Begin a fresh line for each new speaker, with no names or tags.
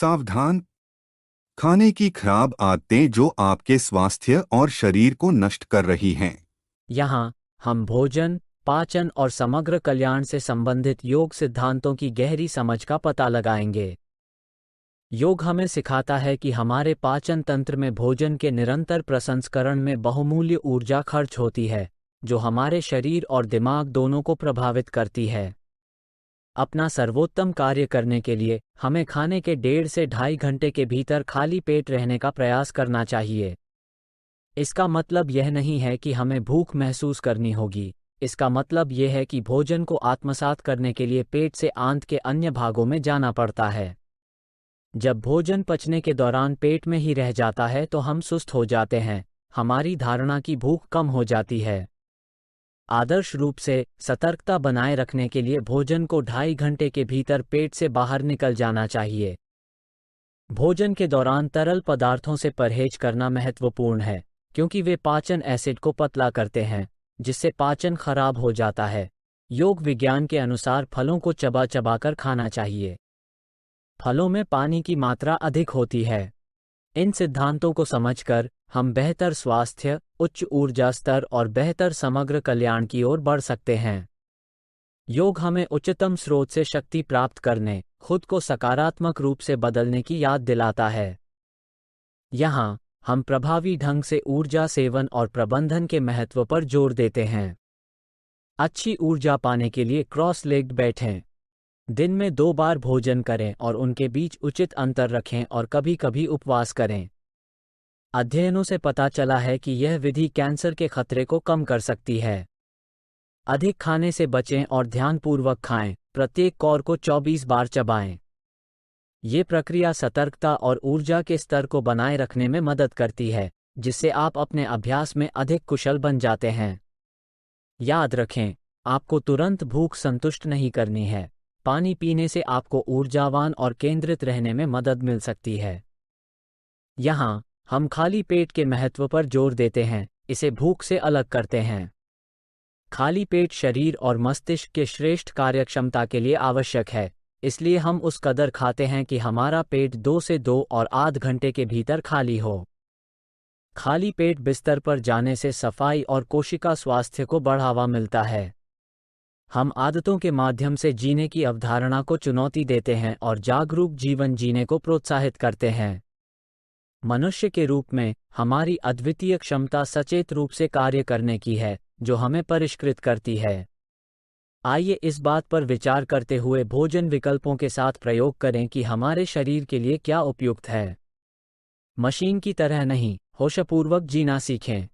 सावधान। खाने की खराब आदतें जो आपके स्वास्थ्य और शरीर को नष्ट कर रही हैं।
यहाँ हम भोजन, पाचन और समग्र कल्याण से संबंधित योग सिद्धांतों की गहरी समझ का पता लगाएंगे। योग हमें सिखाता है कि हमारे पाचन तंत्र में भोजन के निरंतर प्रसंस्करण में बहुमूल्य ऊर्जा खर्च होती है, जो हमारे शरीर और दिमाग दोनों को प्रभावित करती है। अपना सर्वोत्तम कार्य करने के लिए हमें खाने के 1.5 से 2.5 घंटे के भीतर खाली पेट रहने का प्रयास करना चाहिए। इसका मतलब यह नहीं है कि हमें भूख महसूस करनी होगी। इसका मतलब यह है कि भोजन को आत्मसात करने के लिए पेट से आंत के अन्य भागों में जाना पड़ता है। जब भोजन पचने के दौरान पेट में ही रह जाता है तो हम सुस्त हो जाते हैं, हमारी धारणा की भूख कम हो जाती है। आदर्श रूप से सतर्कता बनाए रखने के लिए भोजन को 2.5 घंटे के भीतर पेट से बाहर निकल जाना चाहिए। भोजन के दौरान तरल पदार्थों से परहेज करना महत्वपूर्ण है, क्योंकि वे पाचन एसिड को पतला करते हैं, जिससे पाचन खराब हो जाता है। योग विज्ञान के अनुसार फलों को चबा चबा कर खाना चाहिए। फलों में पानी की मात्रा अधिक होती है। इन सिद्धांतों को समझकर हम बेहतर स्वास्थ्य, उच्च ऊर्जा स्तर और बेहतर समग्र कल्याण की ओर बढ़ सकते हैं। योग हमें उच्चतम स्रोत से शक्ति प्राप्त करने, खुद को सकारात्मक रूप से बदलने की याद दिलाता है। यहाँ हम प्रभावी ढंग से ऊर्जा सेवन और प्रबंधन के महत्व पर जोर देते हैं। अच्छी ऊर्जा पाने के लिए क्रॉस लेग्ड बैठें। दिन में 2 बार भोजन करें और उनके बीच उचित अंतर रखें और कभी कभी उपवास करें। अध्ययनों से पता चला है कि यह विधि कैंसर के खतरे को कम कर सकती है। अधिक खाने से बचें और ध्यानपूर्वक खाएं। प्रत्येक कौर को 24 बार चबाएं। ये प्रक्रिया सतर्कता और ऊर्जा के स्तर को बनाए रखने में मदद करती है, जिससे आप अपने अभ्यास में अधिक कुशल बन जाते हैं। याद रखें, आपको तुरंत भूख संतुष्ट नहीं करनी है। पानी पीने से आपको ऊर्जावान और केंद्रित रहने में मदद मिल सकती है। यहाँ हम खाली पेट के महत्व पर जोर देते हैं, इसे भूख से अलग करते हैं। खाली पेट शरीर और मस्तिष्क के श्रेष्ठ कार्यक्षमता के लिए आवश्यक है, इसलिए हम उस कदर खाते हैं कि हमारा पेट 2 से 2.5 घंटे के भीतर खाली हो। खाली पेट बिस्तर पर जाने से सफाई और कोशिका स्वास्थ्य को बढ़ावा मिलता है। हम आदतों के माध्यम से जीने की अवधारणा को चुनौती देते हैं और जागरूक जीवन जीने को प्रोत्साहित करते हैं। मनुष्य के रूप में हमारी अद्वितीय क्षमता सचेत रूप से कार्य करने की है, जो हमें परिष्कृत करती है। आइए इस बात पर विचार करते हुए भोजन विकल्पों के साथ प्रयोग करें कि हमारे शरीर के लिए क्या उपयुक्त है। मशीन की तरह नहीं, होशपूर्वक जीना सीखें।